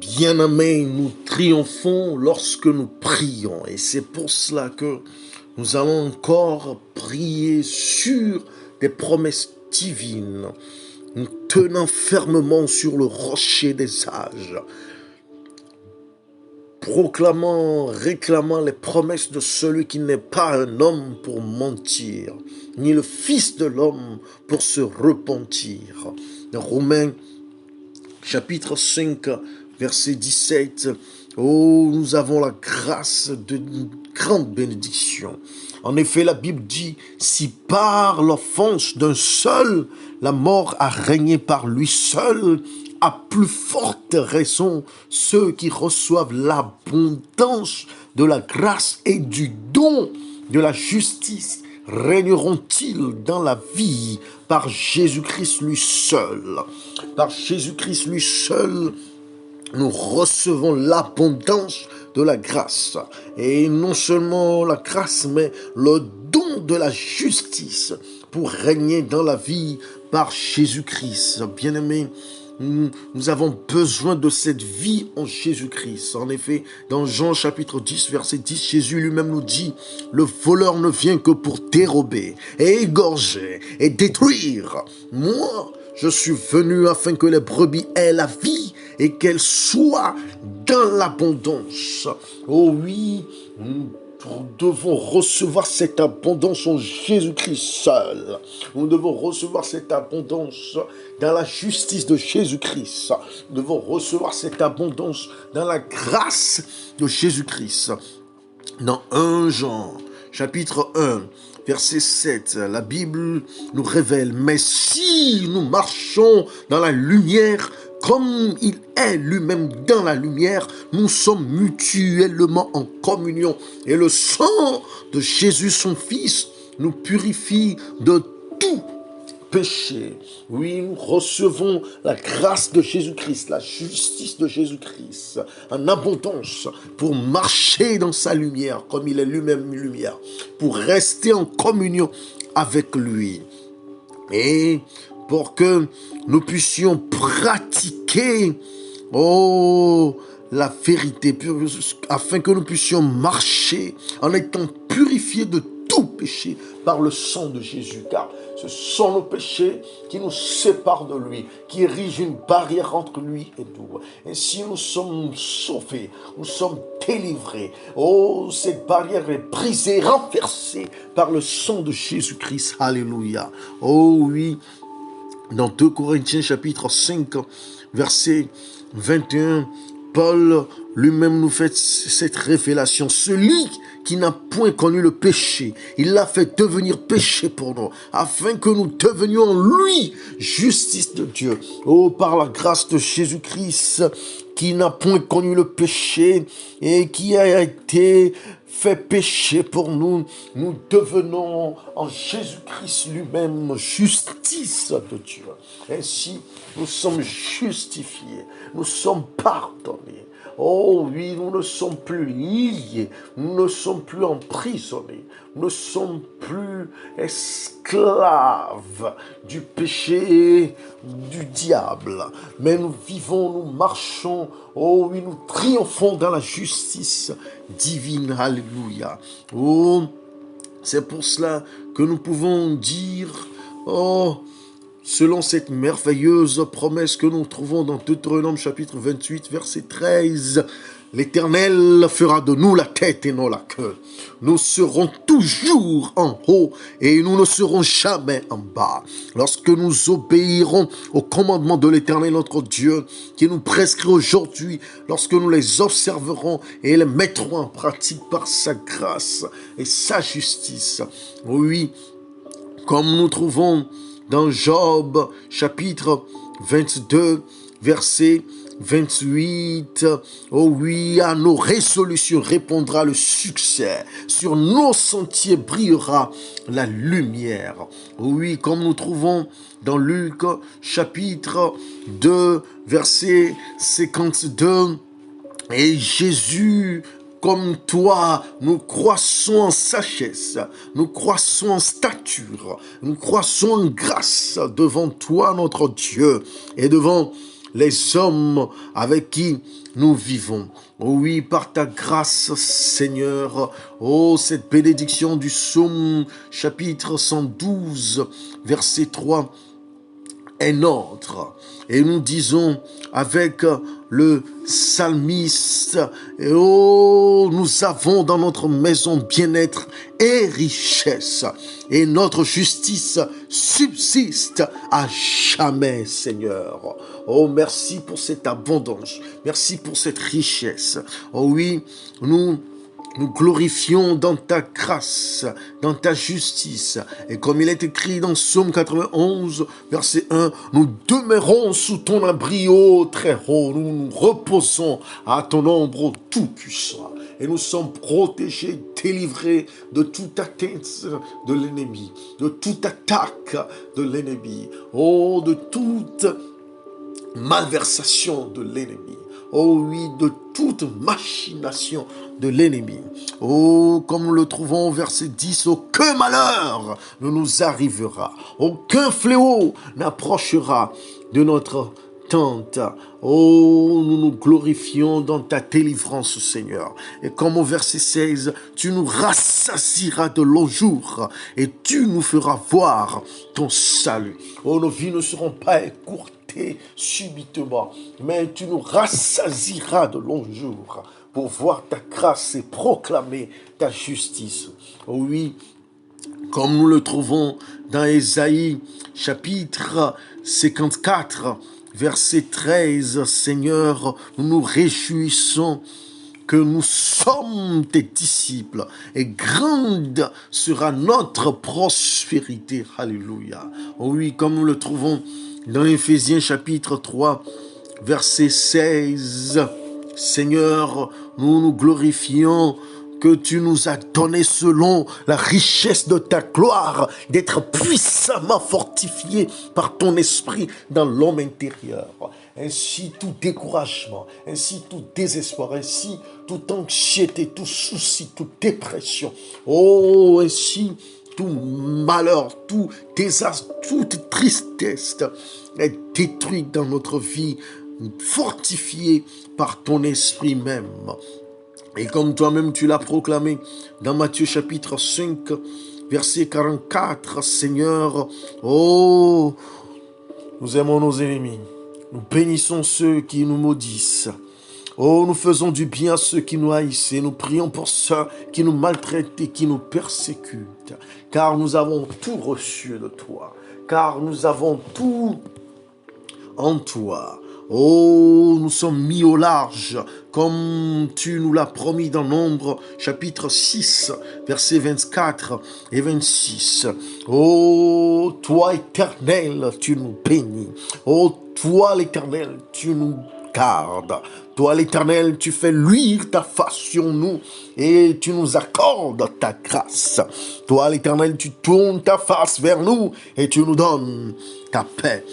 Bien-aimés, nous triomphons lorsque nous prions. Et c'est pour cela que nous allons encore prier sur des promesses divines, nous tenant fermement sur le rocher des âges, proclamant, réclamant les promesses de celui qui n'est pas un homme pour mentir, ni le fils de l'homme pour se repentir. Dans Romains chapitre 5, verset 17, oh, nous avons la grâce d'une grande bénédiction. En effet, la Bible dit, si par l'offense d'un seul, la mort a régné par lui seul, à plus forte raison, ceux qui reçoivent l'abondance de la grâce et du don de la justice régneront-ils dans la vie par Jésus-Christ lui seul. Par Jésus-Christ lui seul, nous recevons l'abondance de la grâce. Et non seulement la grâce, mais le don de la justice pour régner dans la vie par Jésus-Christ. Bien-aimés, nous avons besoin de cette vie en Jésus-Christ. En effet, dans Jean chapitre 10, verset 10, Jésus lui-même nous dit, le voleur ne vient que pour dérober et égorger et détruire. Moi, je suis venu afin que les brebis aient la vie et qu'elles soient dans l'abondance. Oh oui, nous devons recevoir cette abondance en Jésus-Christ seul. Nous devons recevoir cette abondance dans la justice de Jésus-Christ. Nous devons recevoir cette abondance dans la grâce de Jésus-Christ. Dans 1 Jean, chapitre 1, verset 7, la Bible nous révèle, mais si nous marchons dans la lumière, comme il est lui-même dans la lumière, nous sommes mutuellement en communion. Et le sang de Jésus, son Fils, nous purifie de tout péché. Oui, nous recevons la grâce de Jésus-Christ, la justice de Jésus-Christ en abondance pour marcher dans sa lumière, comme il est lui-même lumière, pour rester en communion avec lui. Et pour que nous puissions pratiquer, la vérité, afin que nous puissions marcher en étant purifiés de tout péché par le sang de Jésus, car ce sont nos péchés qui nous séparent de lui, qui érigent une barrière entre lui et nous. Ainsi nous sommes sauvés, nous sommes délivrés. Oh, cette barrière est brisée, renversée par le sang de Jésus-Christ. Alléluia. Oh oui, dans 2 Corinthiens chapitre 5, verset 21, Paul lui-même nous fait cette révélation. Celui qui n'a point connu le péché, il l'a fait devenir péché pour nous, afin que nous devenions en lui justice de Dieu. Oh, par la grâce de Jésus-Christ, qui n'a point connu le péché et qui a été fait péché pour nous, nous devenons en Jésus-Christ lui-même justice de Dieu. Ainsi, nous sommes justifiés, nous sommes pardonnés. Oh oui, nous ne sommes plus liés, nous ne sommes plus emprisonnés, nous ne sommes plus esclaves du péché du diable. Mais nous vivons, nous marchons, oh oui, nous triomphons dans la justice divine. Alléluia. Oh, c'est pour cela que nous pouvons dire, oh, selon cette merveilleuse promesse que nous trouvons dans Deutéronome chapitre 28, verset 13, l'Éternel fera de nous la tête et non la queue. Nous serons toujours en haut et nous ne serons jamais en bas. Lorsque nous obéirons aux commandements de l'Éternel notre Dieu, qui nous prescrit aujourd'hui, lorsque nous les observerons et les mettrons en pratique par sa grâce et sa justice. Oui, comme nous trouvons dans Job, chapitre 22, verset 28, oh oui, à nos résolutions répondra le succès, sur nos sentiers brillera la lumière. Oh oui, comme nous trouvons dans Luc, chapitre 2, verset 52, et Jésus, comme toi, nous croissons en sagesse, nous croissons en stature, nous croissons en grâce devant toi, notre Dieu, et devant les hommes avec qui nous vivons. Oh oui, par ta grâce, Seigneur, oh, cette bénédiction du psaume chapitre 112, verset 3, est notre. Et nous disons avec le psalmiste, oh, nous avons dans notre maison bien-être et richesse, et notre justice subsiste à jamais, Seigneur. Oh, merci pour cette abondance, merci pour cette richesse. Oh oui, nous glorifions dans ta grâce, dans ta justice. Et comme il est écrit dans Psaume 91, verset 1, nous demeurons sous ton abri, ô très haut. Nous nous reposons à ton ombre tout-puissant. Et nous sommes protégés, délivrés de toute atteinte de l'ennemi, de toute attaque de l'ennemi, oh, de toute malversation de l'ennemi. Oh oui, de toute machination de l'ennemi. Oh, comme nous le trouvons au verset 10, aucun malheur ne nous arrivera, aucun fléau n'approchera de notre tente. Oh, nous nous glorifions dans ta délivrance, Seigneur. Et comme au verset 16, tu nous rassasieras de longs jours et tu nous feras voir ton salut. Oh, nos vies ne seront pas écourtées subitement, mais tu nous rassasieras de longs jours pour voir ta grâce et proclamer ta justice. Oh oui, comme nous le trouvons dans Ésaïe chapitre 54, verset 13, Seigneur, nous nous réjouissons que nous sommes tes disciples et grande sera notre prospérité. Alléluia. Oh oui, comme nous le trouvons dans Éphésiens chapitre 3, verset 16, Seigneur, nous nous glorifions que tu nous as donné selon la richesse de ta gloire, d'être puissamment fortifiés par ton esprit dans l'homme intérieur. Ainsi tout découragement, ainsi tout désespoir, ainsi toute anxiété, tout souci, toute dépression, oh, ainsi tout malheur, tout désastre, toute tristesse est détruit dans notre vie, fortifié par ton esprit même. Et comme toi-même tu l'as proclamé dans Matthieu chapitre 5, verset 44, Seigneur, oh, nous aimons nos ennemis, nous bénissons ceux qui nous maudissent. Oh, nous faisons du bien à ceux qui nous haïssent et nous prions pour ceux qui nous maltraitent et qui nous persécutent. Car nous avons tout reçu de toi, car nous avons tout en toi. Oh, nous sommes mis au large, comme tu nous l'as promis dans Nombre, chapitre 6, versets 24 et 26. Oh, toi, Éternel, tu nous bénis. Oh, toi, l'Éternel, tu nous gardes. Toi, l'Éternel, tu fais luire ta face sur nous et tu nous accordes ta grâce. Toi, l'Éternel, tu tournes ta face vers nous et tu nous donnes ta paix.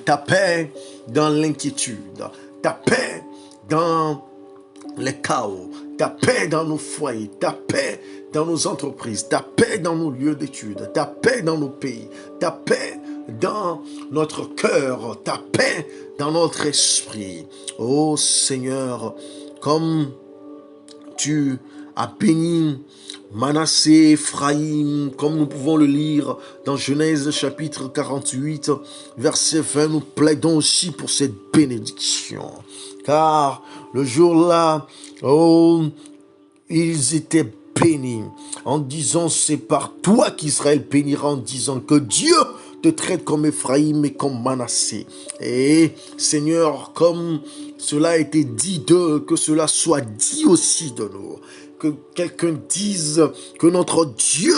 Ta paix dans l'inquiétude, ta paix dans les chaos, ta paix dans nos foyers, ta paix dans nos entreprises, ta paix dans nos lieux d'études, ta paix dans nos pays, ta paix dans notre cœur, ta paix dans notre esprit. Oh Seigneur, comme tu as béni Manassé, Ephraïm, comme nous pouvons le lire dans Genèse chapitre 48, verset 20, nous plaidons aussi pour cette bénédiction. Car le jour-là, oh, ils étaient bénis en disant, c'est par toi qu'Israël bénira, en disant que Dieu te traite comme Ephraïm et comme Manassé. Et Seigneur, comme cela a été dit d'eux, que cela soit dit aussi de nous. Que quelqu'un dise que notre Dieu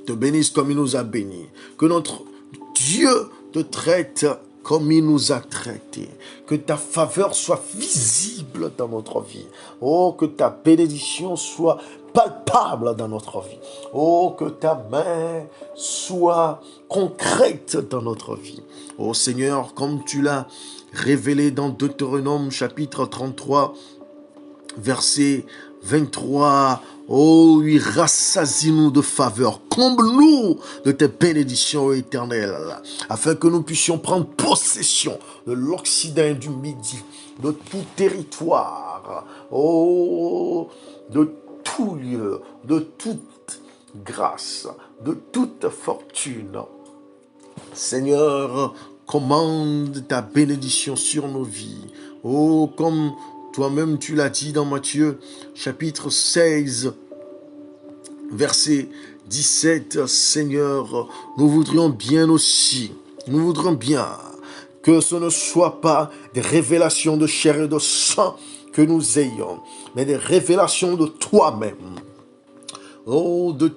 te bénisse comme il nous a bénis. Que notre Dieu te traite comme il nous a traités. Que ta faveur soit visible dans notre vie. Oh, que ta bénédiction soit palpable dans notre vie. Oh, que ta main soit concrète dans notre vie. Oh Seigneur, comme tu l'as révélé dans Deutéronome chapitre 33, verset 23. Oh oui, rassasie-nous de faveur, comble-nous de tes bénédictions éternelles, afin que nous puissions prendre possession de l'Occident et du Midi, de tout territoire, oh, de tout lieu, de toute grâce, de toute fortune. Seigneur, commande ta bénédiction sur nos vies. Oh, comme toi-même tu l'as dit dans Matthieu, chapitre 16, verset 17, Seigneur, nous voudrions bien que ce ne soit pas des révélations de chair et de sang que nous ayons, mais des révélations de toi-même. Oh, de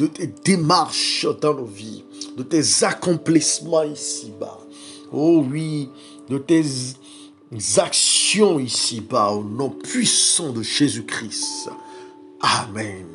tes démarches dans nos vies, de tes accomplissements ici-bas. Oh oui, de tes actions ici-bas, au nom puissant de Jésus-Christ. Amen.